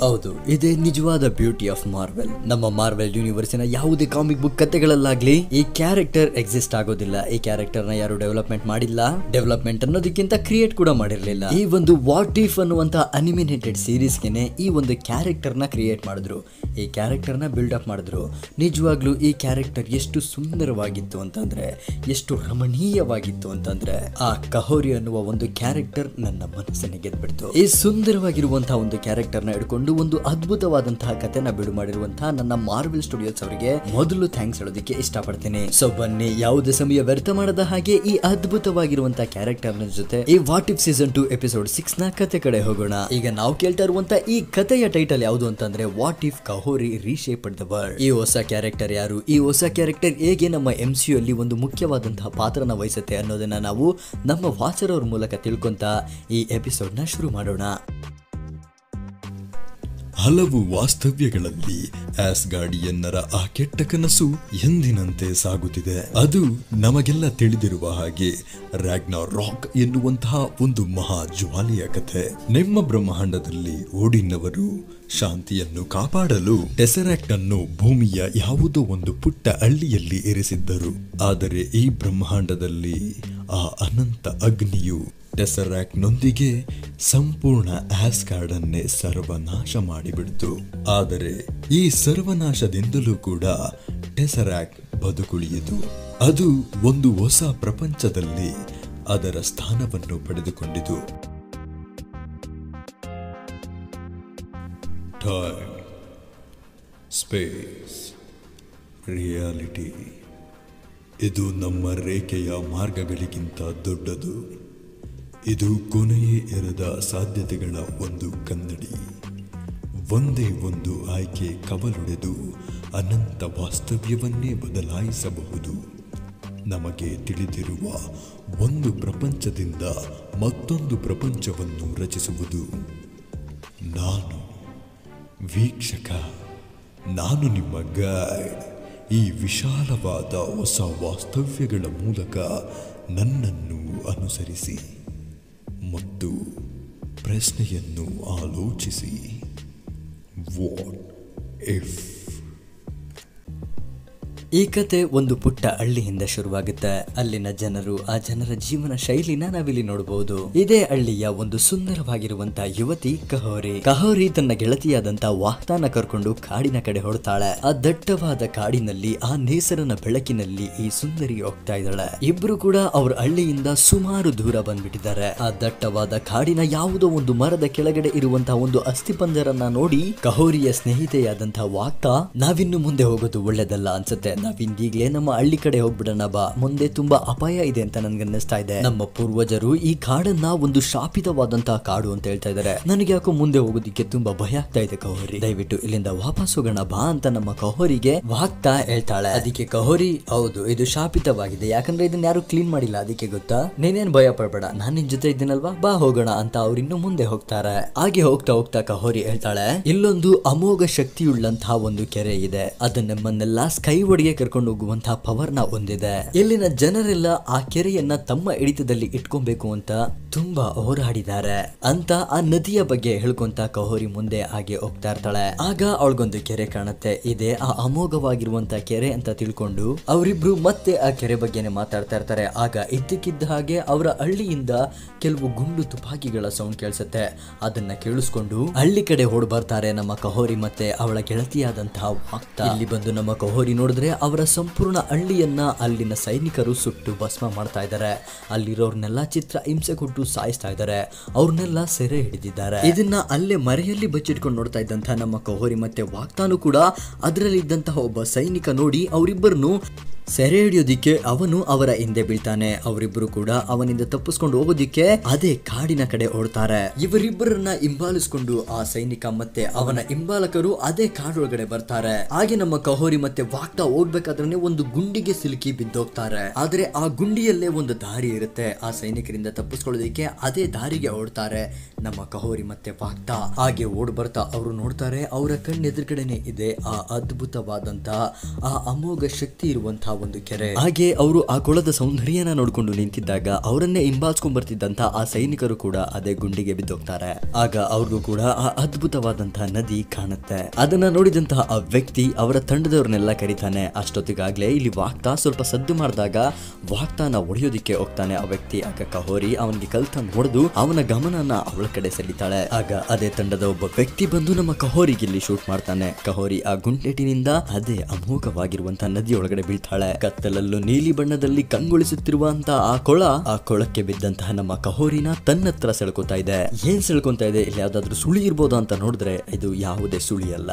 ಹೌದು, ಇದೇ ನಿಜವಾದ ಬ್ಯೂಟಿ ಆಫ್ ಮಾರ್ವೆಲ್. ನಮ್ಮ ಮಾರ್ವೆಲ್ ಯೂನಿವರ್ಸಿನ ಯಾವುದೇ ಕಾಮಿಕ್ ಬುಕ್ ಕಥೆಗಳಲ್ಲಾಗ್ಲಿ ಈ ಕ್ಯಾರೆಕ್ಟರ್ ಎಕ್ಸಿಸ್ಟ್ ಆಗೋದಿಲ್ಲ. ಈ ಕ್ಯಾರೆಕ್ಟರ್ ನ ಯಾರು ಡೆವಲಪ್ಮೆಂಟ್ ಮಾಡಿಲ್ಲ. ಡೆವಲಪ್ಮೆಂಟ್ ಅನ್ನೋದಕ್ಕಿಂತ ಕ್ರಿಯೇಟ್ ಕೂಡ ಮಾಡಿರ್ಲಿಲ್ಲ. ಈ ಒಂದು ವಾಟ್ ಇಫ್ ಅನ್ನುವಂತ ಅನಿಮೇಟೆಡ್ ಸೀರೀಸ್ಗೆನೆ ಈ ಒಂದು ಕ್ಯಾರೆಕ್ಟರ್ ನ ಕ್ರಿಯೇಟ್ ಮಾಡಿದ್ರು. ಈ ಕ್ಯಾರೆಕ್ಟರ್ ನ ಬಿಲ್ಡ್ ಅಪ್ ಮಾಡಿದ್ರು. ನಿಜವಾಗ್ಲೂ ಈ ಕ್ಯಾರೆಕ್ಟರ್ ಎಷ್ಟು ಸುಂದರವಾಗಿತ್ತು ಅಂತಂದ್ರೆ, ಎಷ್ಟು ರಮಣೀಯವಾಗಿತ್ತು ಅಂತಂದ್ರೆ, ಆ ಕಹೋರಿ ಅನ್ನುವ ಒಂದು ಕ್ಯಾರೆಕ್ಟರ್ ನನ್ನ ಮನಸ್ಸನ್ನು ಗೆದ್ಬಿಡ್ತು. ಈ ಸುಂದರವಾಗಿರುವಂತಹ ಒಂದು ಕ್ಯಾರೆಕ್ಟರ್ ನ ಹಿಡ್ಕೊಂಡು ಒಂದು ಅದ್ಭುತವಾದಂತಹ ಕಥೆನ ಬಿಡು ಮಾಡಿರುವಂತಹ ನನ್ನ ಮಾರ್ವೆಲ್ ಸ್ಟುಡಿಯೋಸ್ ಅವರಿಗೆ ಮೊದಲು ಥ್ಯಾಂಕ್ಸ್ ಹೇಳೋದಕ್ಕೆ ಇಷ್ಟಪಡ್ತೀನಿ. ಸೊ ಬನ್ನಿ, ಯಾವುದೇ ಸಮಯ ವ್ಯರ್ಥ ಮಾಡದ ಹಾಗೆ ಈ ಅದ್ಭುತವಾಗಿರುವಂತಹ ಕ್ಯಾರೆಕ್ಟರ್ ನ ಜೊತೆ ಈ ವಾಟ್ ಇಫ್ ಸೀಸನ್ 2 ಎಪಿಸೋಡ್ 6 ನ ಕತೆ ಕಡೆ ಹೋಗೋಣ. ಈಗ ನಾವು ಕೇಳ್ತಾ ಇರುವಂತ ಈ ಕಥೆಯ ಟೈಟಲ್ ಯಾವುದು ಅಂತಂದ್ರೆ ವಾಟ್ ಇಫ್ ಕಹೋರಿ ರೀಶೇಪ್ಡ್ ದ ವರ್ಲ್ಡ್. ಈ ಹೊಸ ಕ್ಯಾರೆಕ್ಟರ್ ಯಾರು, ಈ ಹೊಸ ಕ್ಯಾರೆಕ್ಟರ್ ಹೇಗೆ ನಮ್ಮ MCU ಅಲ್ಲಿ ಒಂದು ಮುಖ್ಯವಾದಂತಹ ಪಾತ್ರನ ವಹಿಸುತ್ತೆ ಅನ್ನೋದನ್ನ ನಾವು ನಮ್ಮ ವಾಚರ್ ಅವ್ರ ಮೂಲಕ ತಿಳ್ಕೊಂತ ಈ ಎಪಿಸೋಡ್ ನ ಶುರು ಮಾಡೋಣ. ಹಲವು ವಾಸ್ತವ್ಯಗಳಲ್ಲಿ ಆಸ್ಗಾರ್ಡಿಯನ್ನರ ಆ ಕೆಟ್ಟ ಕನಸು ಎಂದಿನಂತೆ ಸಾಗುತ್ತಿದೆ. ಅದು ನಮಗೆಲ್ಲ ತಿಳಿದಿರುವ ಹಾಗೆ ರಾಗ್ನರಾಕ್ ಎನ್ನುವಂತಹ ಒಂದು ಮಹಾ ಜ್ವಾಲೆಯ ಕಥೆ. ನಿಮ್ಮ ಬ್ರಹ್ಮಾಂಡದಲ್ಲಿ ಓಡಿನವರು ಶಾಂತಿಯನ್ನು ಕಾಪಾಡಲು ಟೆಸರಾಕ್ಟ್ ಅನ್ನು ಭೂಮಿಯ ಯಾವುದೋ ಒಂದು ಪುಟ್ಟ ಹಳ್ಳಿಯಲ್ಲಿ ಇರಿಸಿದ್ದರು. ಆದರೆ ಈ ಬ್ರಹ್ಮಾಂಡದಲ್ಲಿ ಆ ಅನಂತ ಅಗ್ನಿಯು ಟೆಸರಾಕ್ಟ್ ನೊಂದಿಗೆ ಸಂಪೂರ್ಣ ಆಸ್ಗಾರ್ಡ್ ಅನ್ನೇ ಸರ್ವನಾಶ ಮಾಡಿಬಿಡ್ತು. ಆದರೆ ಈ ಸರ್ವನಾಶದಿಂದಲೂ ಕೂಡ ಟೆಸರಾಕ್ಟ್ ಬದುಕುಳಿಯಿತು. ಅದು ಒಂದು ಹೊಸ ಪ್ರಪಂಚದಲ್ಲಿ ಅದರ ಸ್ಥಾನವನ್ನು ಪಡೆದುಕೊಂಡಿತು. ಟೈಮ್, ಸ್ಪೇಸ್, ರಿಯಾಲಿಟಿ, ಇದು ನಮ್ಮ ರೇಖೆಯ ಮಾರ್ಗಗಳಿಗಿಂತ ದೊಡ್ಡದು. ಇದು ಕೊನೆಯೇ ಇರದ ಸಾಧ್ಯತೆಗಳ ಒಂದು ಕನ್ನಡಿ. ಒಂದೇ ಒಂದು ಆಯ್ಕೆ ಕವಲೊಡೆದು ಅನಂತ ವಾಸ್ತವ್ಯವನ್ನೇ ಬದಲಾಯಿಸಬಹುದು. ನಮಗೆ ತಿಳಿದಿರುವ ಒಂದು ಪ್ರಪಂಚದಿಂದ ಮತ್ತೊಂದು ಪ್ರಪಂಚವನ್ನು ರಚಿಸುವುದು. ನಾನು ವೀಕ್ಷಕ, ನಾನು ನಿಮ್ಮ ಗೈಡ್. ಈ ವಿಶಾಲವಾದ ಹೊಸ ವಾಸ್ತವ್ಯಗಳ ಮೂಲಕ ನನ್ನನ್ನು ಅನುಸರಿಸಿ ಮತ್ತು ಪ್ರಶ್ನೆಯನ್ನು ಆಲೋಚಿಸಿ. What if? ಈ ಕತೆ ಒಂದು ಪುಟ್ಟ ಹಳ್ಳಿಯಿಂದ ಶುರುವಾಗುತ್ತೆ. ಅಲ್ಲಿನ ಜನರು, ಆ ಜನರ ಜೀವನ ಶೈಲಿನ ನಾವಿಲ್ಲಿ ನೋಡಬಹುದು. ಇದೇ ಹಳ್ಳಿಯ ಒಂದು ಸುಂದರವಾಗಿರುವಂತಹ ಯುವತಿ ಕಹೋರಿ. ಕಹೋರಿ ತನ್ನ ಗೆಳತಿಯಾದಂತ ವಾಹ್ತಾನ ಕರ್ಕೊಂಡು ಕಾಡಿನ ಕಡೆ ಹೊರಡ್ತಾಳೆ. ಆ ದಟ್ಟವಾದ ಕಾಡಿನಲ್ಲಿ, ಆ ನೇಸರನ ಬೆಳಕಿನಲ್ಲಿ ಈ ಸುಂದರಿ ಹೋಗ್ತಾ ಇದ್ದಾಳೆ. ಇಬ್ರು ಕೂಡ ಅವ್ರ ಹಳ್ಳಿಯಿಂದ ಸುಮಾರು ದೂರ ಬಂದ್ಬಿಟ್ಟಿದ್ದಾರೆ. ಆ ದಟ್ಟವಾದ ಕಾಡಿನ ಯಾವುದೋ ಒಂದು ಮರದ ಕೆಳಗಡೆ ಇರುವಂತಹ ಒಂದು ಅಸ್ಥಿಪಂಜರನ್ನ ನೋಡಿ ಕಹೋರಿಯ ಸ್ನೇಹಿತೆಯಾದಂತಹ ವಾಹ್ತಾ, ನಾವಿನ್ನು ಮುಂದೆ ಹೋಗೋದು ಒಳ್ಳೇದಲ್ಲ ಅನ್ಸುತ್ತೆ. ನಾವಿಂದೀಗ್ಲೇ ನಮ್ಮ ಹಳ್ಳಿ ಕಡೆ ಹೋಗ್ಬಿಡೋಣ ಬಾ, ಮುಂದೆ ತುಂಬಾ ಅಪಾಯ ಇದೆ ಅಂತ ನನ್ಗನ್ನಿಸ್ತಾ ಇದೆ. ನಮ್ಮ ಪೂರ್ವಜರು ಈ ಕಾಡನ್ನ ಒಂದು ಶಾಪಿತವಾದಂತಹ ಕಾಡು ಅಂತ ಹೇಳ್ತಾ ಇದ್ದಾರೆ. ನನಗೆ ಯಾಕೋ ಮುಂದೆ ಹೋಗೋದಿಕ್ಕೆ ತುಂಬಾ ಭಯ ಆಗ್ತಾ ಇದೆ ಕಹೋರಿ, ದಯವಿಟ್ಟು ಇಲ್ಲಿಂದ ವಾಪಸ್ ಹೋಗೋಣ ಬಾ ಅಂತ ನಮ್ಮ ಕಹೋರಿಗೆ ವಾಗ್ತಾ ಹೇಳ್ತಾಳೆ. ಅದಕ್ಕೆ ಕಹೋರಿ, ಹೌದು ಇದು ಶಾಪಿತವಾಗಿದೆ, ಯಾಕಂದ್ರೆ ಇದನ್ನ ಯಾರು ಕ್ಲೀನ್ ಮಾಡಿಲ್ಲ, ಅದಕ್ಕೆ ಗೊತ್ತಾ, ನೀನೇನ್ ಭಯ ಪಡ್ಬೇಡ, ನಾನ್ ನಿನ್ ಜೊತೆ ಇದ್ದೀನಲ್ವಾ, ಬಾ ಹೋಗೋಣ ಅಂತ ಅವ್ರಿನ್ನು ಮುಂದೆ ಹೋಗ್ತಾರೆ. ಹಾಗೆ ಹೋಗ್ತಾ ಹೋಗ್ತಾ ಕಹೋರಿ ಹೇಳ್ತಾಳೆ, ಇಲ್ಲೊಂದು ಅಮೋಘ ಶಕ್ತಿಯುಳ್ಳಂತಹ ಒಂದು ಕೆರೆ ಇದೆ. ಅದು ನಮ್ಮನ್ನೆಲ್ಲ ಸ್ಕೈ ಒಡೆಗೆ ಕರ್ಕೊಂಡು ಹೋಗುವಂತಹ ಪವರ್ ನ ಹೊಂದಿದೆ. ಇಲ್ಲಿನ ಜನರೆಲ್ಲ ಆ ಕೆರೆಯನ್ನ ತಮ್ಮ ಹಿಡಿತದಲ್ಲಿ ಇಟ್ಕೊಬೇಕು ಅಂತ ತುಂಬಾ ಹೋರಾಡಿದ್ದಾರೆ ಅಂತ ಆ ನದಿಯ ಬಗ್ಗೆ ಹೇಳ್ಕೊಂತ ಕಹೋರಿ ಮುಂದೆ ಹಾಗೆ ಹೋಗ್ತಾ ಇರ್ತಾಳೆ. ಆಗ ಅವಳಿಗೊಂದು ಕೆರೆ ಕಾಣುತ್ತೆ. ಇದೆ ಆ ಅಮೋಘವಾಗಿರುವಂತಹ ಕೆರೆ ಅಂತ ತಿಳ್ಕೊಂಡು ಅವರಿಬ್ರು ಮತ್ತೆ ಆ ಕೆರೆ ಬಗ್ಗೆನೆ ಮಾತಾಡ್ತಾ ಇರ್ತಾರೆ. ಆಗ ಇದ್ದಕ್ಕಿದ್ದ ಹಾಗೆ ಅವರ ಹಳ್ಳಿಯಿಂದ ಕೆಲವು ಗುಂಡು ತುಪಾಕಿಗಳ ಸೌಂಡ್ ಕೇಳಿಸುತ್ತೆ. ಅದನ್ನ ಕೇಳಿಸ್ಕೊಂಡು ಹಳ್ಳಿ ಕಡೆ ಓಡ್ ಬರ್ತಾರೆ ನಮ್ಮ ಕಹೋರಿ ಮತ್ತೆ ಅವಳ ಗೆಳತಿಯಾದಂತಹ ವಾಗ್ತಾ. ಇಲ್ಲಿ ಬಂದು ನಮ್ಮ ಕಹೋರಿ ನೋಡಿದ್ರೆ ಅವರ ಸಂಪೂರ್ಣ ಹಳ್ಳಿಯನ್ನ ಅಲ್ಲಿನ ಸೈನಿಕರು ಸುಟ್ಟು ಭಸ್ಮ ಮಾಡ್ತಾ ಇದ್ದಾರೆ. ಅಲ್ಲಿರೋರ್ನೆಲ್ಲ ಚಿತ್ರ ಹಿಂಸೆ ಕೊಟ್ಟು ಸಾಯಿಸ್ತಾ ಇದ್ದಾರೆ. ಅವ್ರನ್ನೆಲ್ಲ ಸೆರೆ ಹಿಡಿದಿದ್ದಾರೆ. ಇದನ್ನ ಅಲ್ಲೇ ಮರೆಯಲ್ಲಿ ಬಚ್ಚಿಟ್ಕೊಂಡು ನೋಡ್ತಾ ಇದ್ದಂತಹ ನಮ್ಮ ಕಹೋರಿ ಮತ್ತೆ ವಾಗ್ತಾನು ಕೂಡ ಅದರಲ್ಲಿ ಇದ್ದಂತಹ ಒಬ್ಬ ಸೈನಿಕ ನೋಡಿ ಅವರಿಬ್ಬರನ್ನು ಸೆರೆ ಹಿಡಿಯೋದಿಕ್ಕೆ ಅವನು ಅವರ ಹಿಂದೆ ಬೀಳ್ತಾನೆ. ಅವರಿಬ್ಬರು ಕೂಡ ಅವನಿಂದ ತಪ್ಪಿಸ್ಕೊಂಡು ಹೋಗೋದಿಕ್ಕೆ ಅದೇ ಕಾಡಿನ ಕಡೆ ಓಡ್ತಾರೆ. ಇವರಿಬ್ಬರನ್ನ ಹಿಂಬಾಲಿಸ್ಕೊಂಡು ಆ ಸೈನಿಕ ಮತ್ತೆ ಅವನ ಹಿಂಬಾಲಕರು ಅದೇ ಕಾಡೊಳಗಡೆ ಬರ್ತಾರೆ. ಹಾಗೆ ನಮ್ಮ ಕಹೋರಿ ಮತ್ತೆ ವಾಗ್ತಾ ಹೋಗ್ಬೇಕಾದ್ರೆ ಒಂದು ಗುಂಡಿಗೆ ಸಿಲುಕಿ ಬಿದ್ದೋಗ್ತಾರೆ. ಆದ್ರೆ ಆ ಗುಂಡಿಯಲ್ಲೇ ಒಂದು ದಾರಿ ಇರುತ್ತೆ. ಆ ಸೈನಿಕರಿಂದ ತಪ್ಪಿಸ್ಕೊಳ್ಳೋದಿಕ್ಕೆ ಅದೇ ದಾರಿಗೆ ಓಡ್ತಾರೆ ನಮ್ಮ ಕಹೋರಿ ಮತ್ತೆ ವಾಗ್ತಾ. ಹಾಗೆ ಓಡ್ ಬರ್ತಾ ಅವರು ನೋಡ್ತಾರೆ, ಅವರ ಕಣ್ಣೆದುರುಗಡೆನೆ ಇದೆ ಆ ಅದ್ಭುತವಾದಂತಹ ಆ ಅಮೋಘ ಶಕ್ತಿ ಇರುವಂತಹ ಒಂದು ಕೆರೆ. ಹಾಗೆ ಅವರು ಆ ಕೊಳದ ಸೌಂದರ್ಯನ ನೋಡ್ಕೊಂಡು ನಿಂತಿದ್ದಾಗ ಅವರನ್ನೇ ಹಿಂಬಾಲಿಸ್ಕೊಂಡ್ ಬರ್ತಿದ್ದಂತ ಆ ಸೈನಿಕರು ಕೂಡ ಅದೇ ಗುಂಡಿಗೆ ಬಿದ್ದೋಗ್ತಾರೆ. ಆಗ ಅವ್ರಿಗೂ ಕೂಡ ಆ ಅದ್ಭುತವಾದಂತಹ ನದಿ ಕಾಣುತ್ತೆ. ಅದನ್ನ ನೋಡಿದಂತಹ ಆ ವ್ಯಕ್ತಿ ಅವರ ತಂಡದವ್ರನ್ನೆಲ್ಲ ಕರೀತಾನೆ. ಅಷ್ಟೊತ್ತಿಗಾಗ್ಲೇ ಇಲ್ಲಿ ವಾಕ್ತಾ ಸ್ವಲ್ಪ ಸದ್ದು ಮಾಡಿದಾಗ ವಾಕ್ತಾನ ಹೊಡೆಯೋದಿಕ್ಕೆ ಹೋಗ್ತಾನೆ ಆ ವ್ಯಕ್ತಿ. ಆಗ ಕಹೋರಿ ಅವನಿಗೆ ಕಲ್ತನ್ನು ಹೊಡೆದು ಅವನ ಗಮನನ ಅವಳ ಕಡೆ ಸೆಳಿತಾಳೆ. ಆಗ ಅದೇ ತಂಡದ ಒಬ್ಬ ವ್ಯಕ್ತಿ ಬಂದು ನಮ್ಮ ಕಹೋರಿಗೆ ಇಲ್ಲಿ ಶೂಟ್ ಮಾಡ್ತಾನೆ. ಕಹೋರಿ ಆ ಗುಂಡೇಟಿನಿಂದ ಅದೇ ಅಮೋಘವಾಗಿರುವಂತಹ ನದಿ ಒಳಗಡೆ ಬೀಳ್ತಾಳೆ. ಕತ್ತಲಲ್ಲೂ ನೀಲಿ ಬಣ್ಣದಲ್ಲಿ ಕಂಗೊಳಿಸುತ್ತಿರುವಂತಹ ಆ ಕೊಳಕ್ಕೆ ಬಿದ್ದಂತಹ ನಮ್ಮ ಕಹೋರಿನ ತನ್ನತ್ರ ಸೆಳ್ಕೊತಾ ಇದೆ. ಏನ್ ಸೆಳ್ಕೊಂತಾ ಇದೆ? ಇಲ್ಲಿ ಯಾವ್ದಾದ್ರು ಸುಳಿ ಇರ್ಬೋದಾ ಅಂತ ನೋಡಿದ್ರೆ ಇದು ಯಾವುದೇ ಸುಳಿ ಅಲ್ಲ,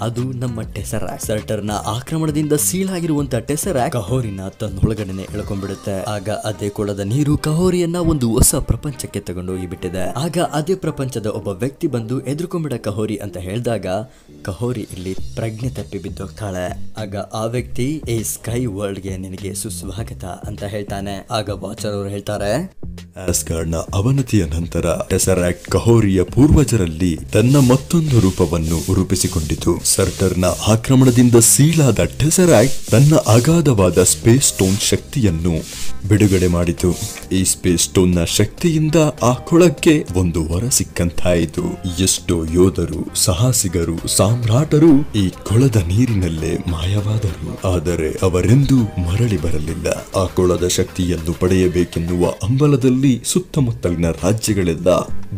ಅದು ನಮ್ಮ ಟೆಸರಾಕ್ಟ್. ಸರ್ಟರ್ನ ಆಕ್ರಮಣದಿಂದ ಸೀಳಾಗಿರುವಂತಹ ಟೆಸರಾಕ್ಟ್ ಕಹೋರಿನ ತನ್ನೊಳಗಡೆನೆ ಎಳ್ಕೊಂಡ್ಬಿಡುತ್ತೆ. ಆಗ ಅದೇ ಕೊಳದ ನೀರು ಕಹೋರಿಯನ್ನ ಒಂದು ಹೊಸ ಪ್ರಪಂಚಕ್ಕೆ ತಗೊಂಡು ಹೋಗಿಬಿಟ್ಟಿದೆ. ಆಗ ಅದೇ ಪ್ರಪಂಚದ ಒಬ್ಬ ವ್ಯಕ್ತಿ ಬಂದು ಎದುರ್ಕೊಂಡ್ಬಿಡ ಕಹೋರಿ ಅಂತ ಹೇಳಿದಾಗ ಕಹೋರಿ ಇಲ್ಲಿ ಪ್ರಜ್ಞೆ ತಪ್ಪಿ ಬಿದ್ದೋಗ್ತಾಳೆ. ಆಗ ಆ ವ್ಯಕ್ತಿ ಈ ಸ್ಕೈ ವರ್ಲ್ಡ್ ಗೆ ನಿನಗೆ ಸುಸ್ವಾಗತ ಅಂತ ಹೇಳ್ತಾನೆ. ಆಗ ವಾಚರ್ ಅವರು ಹೇಳ್ತಾರೆ, ಆಸ್ಗಾರ್ಡ್ನ ಅವನತಿಯ ನಂತರ ಟೆಸರಾಕ್ಟ್ ಕಹೋರಿಯ ಪೂರ್ವಜರಲ್ಲಿ ತನ್ನ ಮತ್ತೊಂದು ರೂಪವನ್ನು ರೂಪಿಸಿಕೊಂಡಿತು. ಸರ್ಟರ್ನ ಆಕ್ರಮಣದಿಂದ ಸೀಳಾದ ಟೆಸರಾಕ್ಟ್ ತನ್ನ ಅಗಾಧವಾದ ಸ್ಪೇಸ್ ಸ್ಟೋನ್ ಶಕ್ತಿಯನ್ನು ಬಿಡುಗಡೆ ಮಾಡಿತು. ಈ ಸ್ಪೇಸ್ ಸ್ಟೋನ್ ನ ಶಕ್ತಿಯಿಂದ ಆ ಕೊಳಕ್ಕೆ ಒಂದು ವರ ಸಿಕ್ಕಂತಾಯಿತು. ಎಷ್ಟೋ ಯೋಧರು, ಸಾಹಸಿಗರು, ಸಾಮ್ರಾಟರು ಈ ಕೊಳದ ನೀರಿನಲ್ಲೇ ಮಾಯವಾದರು. ಆದರೆ ಅವರೆಂದೂ ಮರಳಿ ಬರಲಿಲ್ಲ. ಆ ಕೊಳದ ಶಕ್ತಿಯನ್ನು ಪಡೆಯಬೇಕೆನ್ನುವ ಹಂಬಲದಲ್ಲಿ ಸುತ್ತಮುತ್ತಲಿನ ರಾಜ್ಯಗಳೆಲ್ಲ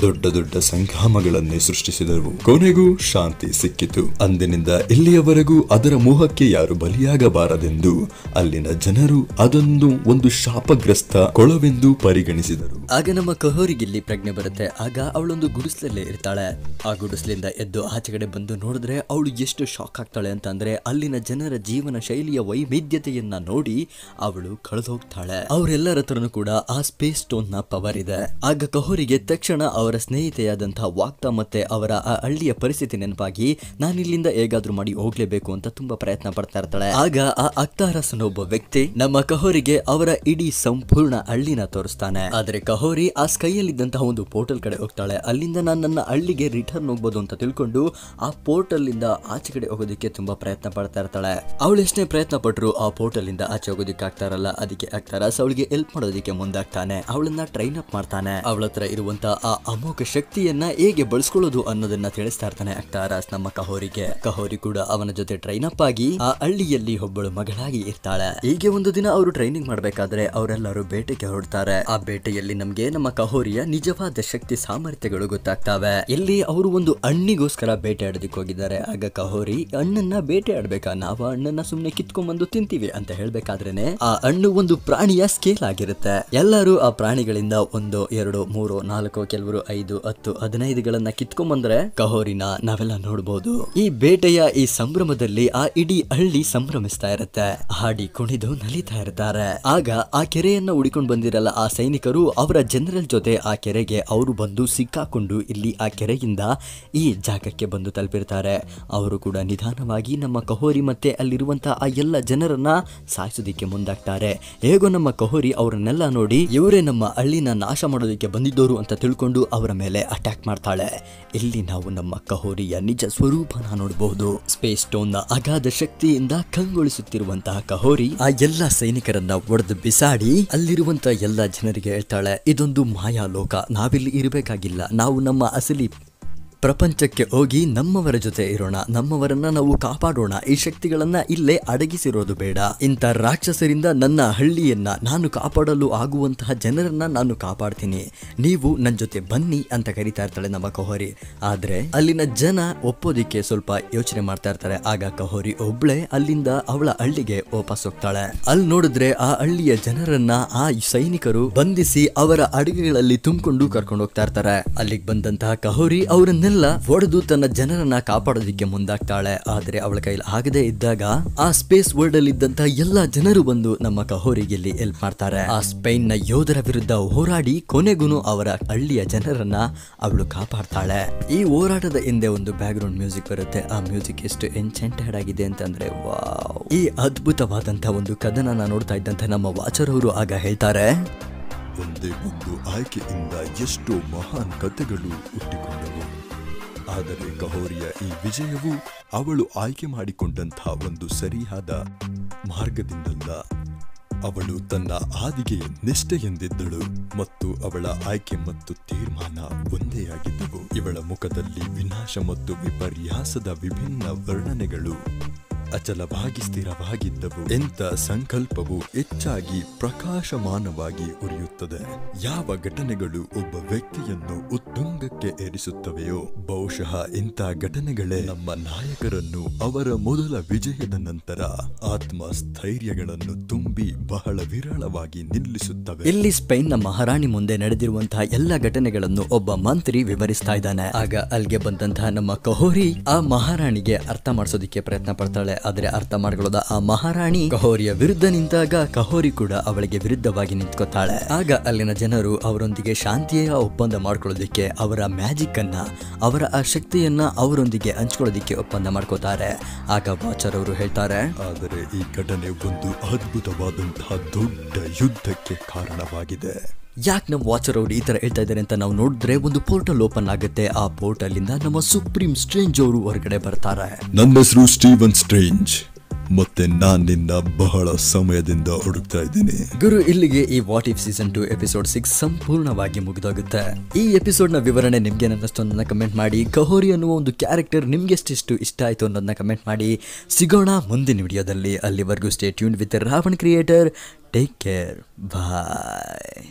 ದೊಡ್ಡ ದೊಡ್ಡ ಸಂಗ್ರಾಮಗಳನ್ನೇ ಸೃಷ್ಟಿಸಿದರು. ಕೊನೆಗೂ ಶಾಂತಿ ಸಿಕ್ಕಿತು. ಅಂದಿನಿಂದ ಇಲ್ಲಿಯವರೆಗೂ ಅದರ ಮೋಹಕ್ಕೆ ಯಾರು ಬಲಿಯಾಗಬಾರದೆಂದು ಅಲ್ಲಿನ ಜನರು ಅದನ್ನು ಒಂದು ಶಾಪಗ್ರಸ್ತ ಕೊಳವೆಂದು ಪರಿಗಣಿಸಿದರು. ಆಗ ನಮ್ಮ ಕಹೋರಿಗೆ ಇಲ್ಲಿ ಪ್ರಜ್ಞೆ ಬರುತ್ತೆ. ಆಗ ಅವಳೊಂದು ಗುಡಿಸ್ಲಲ್ಲೇ ಇರ್ತಾಳೆ. ಆ ಗುಡಿಸ್ಲಿಂದ ಎದ್ದು ಆಚೆಗಡೆ ಬಂದು ನೋಡಿದ್ರೆ ಅವಳು ಎಷ್ಟು ಶಾಕ್ ಆಗ್ತಾಳೆ ಅಂತ ಅಂದ್ರೆ ಅಲ್ಲಿನ ಜನರ ಜೀವನ ಶೈಲಿಯ ವೈವಿಧ್ಯತೆಯನ್ನ ನೋಡಿ ಅವಳು ಕಳೆದೋಗ್ತಾಳೆ. ಅವರೆಲ್ಲರ ಹತ್ರನೂ ಕೂಡ ಆ ಸ್ಪೇಸ್ ಸ್ಟೋನ್ ನ ಪವರ್ ಇದೆ. ಆಗ ಕಹೋರಿಗೆ ತಕ್ಷಣ ಅವರ ಸ್ನೇಹಿತೆಯಾದಂತಹ ವಾಕ್ತಾ ಮತ್ತೆ ಅವರ ಆ ಹಳ್ಳಿಯ ಪರಿಸ್ಥಿತಿ ನೆನಪಾಗಿ ನಾನಿಲ್ಲಿಂದ ಹೇಗಾದ್ರೂ ಮಾಡಿ ಹೋಗ್ಲೇಬೇಕು ಅಂತ ತುಂಬಾ ಪ್ರಯತ್ನ ಪಡ್ತಾ ಇರ್ತಾಳೆ. ಆಗ ಆ ಅಕ್ತಾರಸ್ ಒಬ್ಬ ವ್ಯಕ್ತಿ ನಮ್ಮ ಕಹೋರಿಗೆ ಅವರ ಇಡೀ ಸಂಪೂರ್ಣ ಹಳ್ಳಿನ ತೋರಿಸ್ತಾನೆ. ಆದ್ರೆ ಕಹೋರಿ ಆ ಸ್ಕೈಯಲ್ಲಿದ್ದಂತಹ ಒಂದು ಪೋರ್ಟಲ್ ಕಡೆ ಹೋಗ್ತಾಳೆ. ಅಲ್ಲಿಂದ ನಾನು ನನ್ನ ಹಳ್ಳಿಗೆ ರಿಟರ್ನ್ ಹೋಗ್ಬೋದು ಅಂತ ತಿಳ್ಕೊಂಡು ಆ ಪೋರ್ಟಲ್ ಇಂದ ಆಚೆ ಕಡೆ ಹೋಗೋದಿಕ್ಕೆ ತುಂಬಾ ಪ್ರಯತ್ನ ಪಡ್ತಾ ಇರ್ತಾಳೆ. ಅವಳು ಎಷ್ಟೇ ಪ್ರಯತ್ನ ಪಟ್ಟರು ಆ ಪೋರ್ಟಲ್ ಇಂದ ಆಚೆ ಹೋಗೋದಿಕ್ಕೆ ಆಗ್ತಾ ಇರಲ್ಲ. ಅದಕ್ಕೆ ಅಕ್ತಾರಸ್ ಅವಳಿಗೆ ಹೆಲ್ಪ್ ಮಾಡೋದಕ್ಕೆ ಮುಂದಾಗ್ತಾನೆ. ಅವಳನ್ನ ಟ್ರೈನ್ ಅಪ್ ಮಾಡ್ತಾನೆ. ಅವಳ ಹತ್ರ ಇರುವಂತಹ ಆ ಅಮೋಘ ಶಕ್ತಿಯನ್ನ ಹೇಗೆ ಬಳಸ್ಕೊಳ್ಳೋದು ಅನ್ನೋದನ್ನ ತಿಳಿಸ್ತಾ ಇರ್ತಾನೆ ಅಕ್ತಾರಸ್ ನಮ್ಮ ಕಹೋರಿಗೆ. ಕಹೋರಿ ಕೂಡ ಅವನ ಜೊತೆ ಟ್ರೈನ್ ಅಪ್ ಆಗಿ ಆ ಹಳ್ಳಿಯಲ್ಲಿ ಒಬ್ಬಳು ಮಗಳಾಗಿ ಇರ್ತಾಳೆ. ಹೀಗೆ ಒಂದು ದಿನ ಅವರು ಟ್ರೈನಿಂಗ್ ಮಾಡ್ಬೇಕಾದ್ರೆ ಅವರೆಲ್ಲರೂ ಬೇಟೆಗೆ ಹೊರಡ್ತಾರೆ. ಆ ಬೇಟೆಯಲ್ಲಿ ನಮ್ಗೆ ನಮ್ಮ ಕಹೋರಿಯ ನಿಜವಾದ ಶಕ್ತಿ ಸಾಮರ್ಥ್ಯಗಳು ಗೊತ್ತಾಗ್ತವೆ. ಇಲ್ಲಿ ಅವರು ಒಂದು ಹಣ್ಣಿಗೋಸ್ಕರ ಬೇಟೆ ಆಡೋದಕ್ಕೆ ಹೋಗಿದ್ದಾರೆ. ಆಗ ಕಹೋರಿ ಹಣ್ಣನ್ನ ಬೇಟೆ ಆಡ್ಬೇಕಾ, ನಾವು ಹಣ್ಣನ್ನ ಸುಮ್ನೆ ಕಿತ್ಕೊಂಡ್ಬಂದು ತಿಂತೀವಿ ಅಂತ ಹೇಳ್ಬೇಕಾದ್ರೇನೆ ಆ ಹಣ್ಣು ಒಂದು ಪ್ರಾಣಿಯ ಸ್ಕೇಲ್ ಆಗಿರುತ್ತೆ. ಎಲ್ಲರೂ ಆ ಪ್ರಾಣಿಗಳಿಂದ 1, 2, 3, 4 ಕೆಲವರು 5, 10, 15ಗಳನ್ನ ಕಿತ್ಕೊಂಡ್ಬಂದ್ರೆ ಕಹೋರಿನ ನಾವೆಲ್ಲ ನೋಡ್ಬೋದು. ಈ ಬೇಟೆಯ ಈ ಸಂಭ್ರಮದಲ್ಲಿ ಆ ಇಡೀ ಹಳ್ಳಿ ಸಂಭ್ರಮಿಸ್ತಾ ಇರುತ್ತೆ. ಹಾಡಿ ಕುಣಿದು ನಲಿತಾ ಇರ್ತಾರೆ. ಆಗ ಆ ಕೆರೆಯನ್ನ ಹುಡಿಕೊಂಡು ಬಂದಿರಲ್ಲ ಆ ಸೈನಿಕರು ಅವರ ಜನರಲ್ ಜೊತೆ ಆ ಕೆರೆಗೆ ಅವರು ಬಂದು ಸಿಕ್ಕಾಕೊಂಡು ಇಲ್ಲಿ ಆ ಕೆರೆಯಿಂದ ಈ ಜಾಗಕ್ಕೆ ಬಂದು ತಲುಪಿರ್ತಾರೆ. ಅವರು ಕೂಡ ನಿಧಾನವಾಗಿ ನಮ್ಮ ಕಹೋರಿ ಮತ್ತೆ ಅಲ್ಲಿರುವಂತಹ ಆ ಎಲ್ಲ ಜನರನ್ನ ಸಾಯಿಸೋದಿಕ್ಕೆ ಮುಂದಾಗ್ತಾರೆ. ಹೇಗೋ ನಮ್ಮ ಕಹೋರಿ ಅವರನ್ನೆಲ್ಲ ನೋಡಿ ಇವರೇ ನಮ್ಮ ಹಳ್ಳಿನ ನಾಶ ಮಾಡೋದಕ್ಕೆ ಬಂದಿದ್ದವರು ಅಂತ ತಿಳ್ಕೊಂಡು ಅವರ ಮೇಲೆ ಅಟ್ಯಾಕ್ ಮಾಡ್ತಾಳೆ. ಇಲ್ಲಿ ನಾವು ನಮ್ಮ ಕಹೋರಿಯ ನಿಜ ಸ್ವರೂಪನ ನೋಡಬಹುದು. ಸ್ಪೇಸ್ ಸ್ಟೋನ್ ನ ಅಗಾಧ ಶಕ್ತಿಯಿಂದ ಕಂಗೊಳಿಸುತ್ತಿರುವಂತಹ ಕಹೋರಿ ಆ ಎಲ್ಲಾ ಸೈನಿಕರನ್ನ ಒಡೆದು ಬಿಸಾಡಿ ಅಲ್ಲಿರುವಂತಹ ಎಲ್ಲಾ ಜನರಿಗೆ ಹೇಳ್ತಾಳೆ, ಇದೊಂದು ಮಾಯಾ ಲೋಕ, ನಾವಿಲ್ಲಿ ಇರಬೇಕಾಗಿಲ್ಲ, ನಾವು ನಮ್ಮ ಅಸಲಿ ಪ್ರಪಂಚಕ್ಕೆ ಹೋಗಿ ನಮ್ಮವರ ಜೊತೆ ಇರೋಣ, ನಮ್ಮವರನ್ನ ನಾವು ಕಾಪಾಡೋಣ, ಈ ಶಕ್ತಿಗಳನ್ನ ಇಲ್ಲೇ ಅಡಗಿಸಿರೋದು ಬೇಡ, ಇಂಥ ರಾಕ್ಷಸರಿಂದ ನನ್ನ ಹಳ್ಳಿಯನ್ನ ನಾನು ಕಾಪಾಡಲು ಆಗುವಂತಹ ಜನರನ್ನ ನಾನು ಕಾಪಾಡ್ತೀನಿ, ನೀವು ನನ್ನ ಜೊತೆ ಬನ್ನಿ ಅಂತ ಕರೀತಾ ಇರ್ತಾಳೆ ನಮ್ಮ ಕಹೋರಿ. ಆದ್ರೆ ಅಲ್ಲಿನ ಜನ ಒಪ್ಪೋದಿಕ್ಕೆ ಸ್ವಲ್ಪ ಯೋಚನೆ ಮಾಡ್ತಾ ಇರ್ತಾರೆ. ಆಗ ಕಹೋರಿ ಒಬ್ಳೆ ಅಲ್ಲಿಂದ ಅವಳ ಹಳ್ಳಿಗೆ ವಾಪಸ್ ಹೋಗ್ತಾಳೆ. ಅಲ್ಲಿ ನೋಡಿದ್ರೆ ಆ ಹಳ್ಳಿಯ ಜನರನ್ನ ಆ ಸೈನಿಕರು ಬಂಧಿಸಿ ಅವರ ಅಡುಗೆಗಳಲ್ಲಿ ತುಂಬಿಕೊಂಡು ಕರ್ಕೊಂಡು ಹೋಗ್ತಾ ಇರ್ತಾರೆ. ಅಲ್ಲಿಗೆ ಬಂದಂತಹ ಕಹೋರಿ ಅವರನ್ನೆಲ್ಲ ಒಡೆದು ತನ್ನ ಜನರನ್ನ ಕಾಪಾಡೋದಿಕ್ಕೆ ಮುಂದಾಗ್ತಾಳೆ. ಆದ್ರೆ ಅವಳ ಕೈಲಿ ಆಗದೆ ಇದ್ದಾಗ ಆ ಸ್ಪೇಸ್ ವರ್ಲ್ಡ್ ಅಲ್ಲಿ ಇದ್ದಂತಹ ಎಲ್ಲಾ ಜನರು ಬಂದು ನಮ್ಮ ಕಹೋರಿಗೆ ಇಲ್ಲಿ ಹೆಲ್ಪ್ ಮಾಡ್ತಾರೆ. ಆ ಸ್ಪೇನ್ ನ ಯೋಧರ ವಿರುದ್ಧ ಹೋರಾಡಿ ಕೊನೆಗೂ ಅವರ ಹಳ್ಳಿಯ ಜನರನ್ನ ಅವಳು ಕಾಪಾಡ್ತಾಳೆ. ಈ ಹೋರಾಟದ ಹಿಂದೆ ಒಂದು ಬ್ಯಾಕ್ ಗ್ರೌಂಡ್ ಮ್ಯೂಸಿಕ್ ಬರುತ್ತೆ. ಆ ಮ್ಯೂಸಿಕ್ ಎಷ್ಟು ಎನ್ಚೆಂಟೆಡ್ ಆಗಿದೆ ಅಂತಂದ್ರೆ ವಾವ್. ಈ ಅದ್ಭುತವಾದಂತಹ ಒಂದು ಕದನನ ನೋಡ್ತಾ ಇದ್ದಂತ ನಮ್ಮ ವಾಚರ್ ಅವರು ಆಗ ಹೇಳ್ತಾರೆ, ಒಂದೇ ಒಂದು ಆಯ್ಕೆಯಿಂದ ಎಷ್ಟೋ ಮಹಾನ್ ಕಥೆಗಳು ಹುಟ್ಟಿಕೊಂಡವು. ಆದರೆ ಕಹೋರಿಯ ಈ ವಿಜಯವು ಅವಳು ಆಯ್ಕೆ ಮಾಡಿಕೊಂಡಂತಹ ಒಂದು ಸರಿಯಾದ ಮಾರ್ಗದಿಂದಲ್ಲ. ಅವಳು ತನ್ನ ಹಾದಿಗೆ ನಿಷ್ಠೆಯೆಂದಿದ್ದಳು ಮತ್ತು ಅವಳ ಆಯ್ಕೆ ಮತ್ತು ತೀರ್ಮಾನ ಒಂದೇ ಆಗಿದ್ದವು. ಇವಳ ಮುಖದಲ್ಲಿ ವಿನಾಶ ಮತ್ತು ವಿಪರ್ಯಾಸದ ವಿಭಿನ್ನ ವರ್ಣನೆಗಳು ಅಚಲವಾಗಿ ಸ್ಥಿರವಾಗಿದ್ದವು. ಎಂಥ ಸಂಕಲ್ಪವು ಹೆಚ್ಚಾಗಿ ಪ್ರಕಾಶಮಾನವಾಗಿ ಉರಿಯುತ್ತದೆ. ಯಾವ ಘಟನೆಗಳು ಒಬ್ಬ ವ್ಯಕ್ತಿಯನ್ನು ಉತ್ತುಂಗಕ್ಕೆ ಏರಿಸುತ್ತವೆಯೋ ಬಹುಶಃ ಇಂಥ ಘಟನೆಗಳೇ ನಮ್ಮ ನಾಯಕರನ್ನು ಅವರ ಮೊದಲ ವಿಜಯದ ನಂತರ ಆತ್ಮಸ್ಥೈರ್ಯಗಳನ್ನು ತುಂಬಿ ಬಹಳ ವಿರಳವಾಗಿ ನಿಲ್ಲಿಸುತ್ತವೆ. ಇಲ್ಲಿ ಸ್ಪೇನ್ ನ ಮಹಾರಾಣಿ ಮುಂದೆ ನಡೆದಿರುವಂತಹ ಎಲ್ಲ ಘಟನೆಗಳನ್ನು ಒಬ್ಬ ಮಂತ್ರಿ ವಿವರಿಸ್ತಾ ಇದ್ದಾನೆ. ಆಗ ಅಲ್ಲಿಗೆ ಬಂದಂತಹ ನಮ್ಮ ಕಹೋರಿ ಆ ಮಹಾರಾಣಿಗೆ ಅರ್ಥ ಮಾಡಿಸೋದಿಕ್ಕೆ ಪ್ರಯತ್ನ ಪಡ್ತಾಳೆ. ಆದ್ರೆ ಅರ್ಥ ಮಾಡ್ಕೊಳ್ಳೋದ ಆ ಮಹಾರಾಣಿ ಕಹೋರಿಯ ವಿರುದ್ಧ ನಿಂತಾಗ ಕಹೋರಿ ಕೂಡ ಅವಳಿಗೆ ವಿರುದ್ಧವಾಗಿ ನಿಂತ್ಕೋತಾಳೆ. ಆಗ ಅಲ್ಲಿನ ಜನರು ಅವರೊಂದಿಗೆ ಶಾಂತಿಯ ಒಪ್ಪಂದ ಮಾಡ್ಕೊಳ್ಳೋದಿಕ್ಕೆ ಅವರ ಮ್ಯಾಜಿಕ್ ಅನ್ನ ಅವರ ಆ ಶಕ್ತಿಯನ್ನ ಅವರೊಂದಿಗೆ ಹಂಚ್ಕೊಳ್ಳೋದಿಕ್ಕೆ ಒಪ್ಪಂದ ಮಾಡ್ಕೋತಾರೆ. ಆಗ ವಾಚರ್ ಅವರು ಹೇಳ್ತಾರೆ, ಆದರೆ ಈ ಘಟನೆ ಒಂದು ಅದ್ಭುತವಾದಂತಹ ದೊಡ್ಡ ಯುದ್ಧಕ್ಕೆ ಕಾರಣವಾಗಿದೆ. ಯಾಕೆ ನಮ್ಮ ವಾಚರ್ ಅವರು ಈ ತರ ಹೇಳ್ತಾ ಇದ್ದಾರೆ ಅಂತ ನಾವು ನೋಡಿದ್ರೆ ಒಂದು ಪೋರ್ಟಲ್ ಓಪನ್ ಆಗುತ್ತೆ. ಆ ಪೋರ್ಟಲ್ ಇಂದ ನಮ್ಮ ಸುಪ್ರೀಂ ಸ್ಟ್ರೇಂಜ್ ಅವರು ಹೊರಗಡೆ ಬರ್ತಾರೆ. ನನ್ನ ಹೆಸರು ಸ್ಟೀವನ್ ಸ್ಟ್ರೇಂಜ್ ಮತ್ತೆ ನಾನ್ ನಿನ್ನ ಬಹಳ ಸಮಯದಿಂದ ಹುಡುಕ್ತಾ ಇದ್ದೀನಿ. ಗುರು, ಇಲ್ಲಿಗೆ ಈ ವಾಟ್ ಇಫ್ ಸೀಸನ್ 2 ಎಪಿಸೋಡ್ 6 ಸಂಪೂರ್ಣವಾಗಿ ಮುಗಿದೋಗುತ್ತೆ. ಈ ಎಪಿಸೋಡ್ ನ ವಿವರಣೆ ನಿಮ್ಗೆ ಅನ್ನಿಸ್ತೋದನ್ನ ಕಮೆಂಟ್ ಮಾಡಿ. ಕಹೋರಿ ಅನ್ನುವ ಒಂದು ಕ್ಯಾರೆಕ್ಟರ್ ನಿಮ್ಗೆ ಎಷ್ಟೆಷ್ಟು ಇಷ್ಟ ಆಯ್ತು ಅನ್ನೋದನ್ನ ಕಮೆಂಟ್ ಮಾಡಿ. ಸಿಗೋಣ ಮುಂದಿನ ವಿಡಿಯೋದಲ್ಲಿ. ಅಲ್ಲಿವರೆಗೂ stay tuned with Ravan creator. Take care, bye.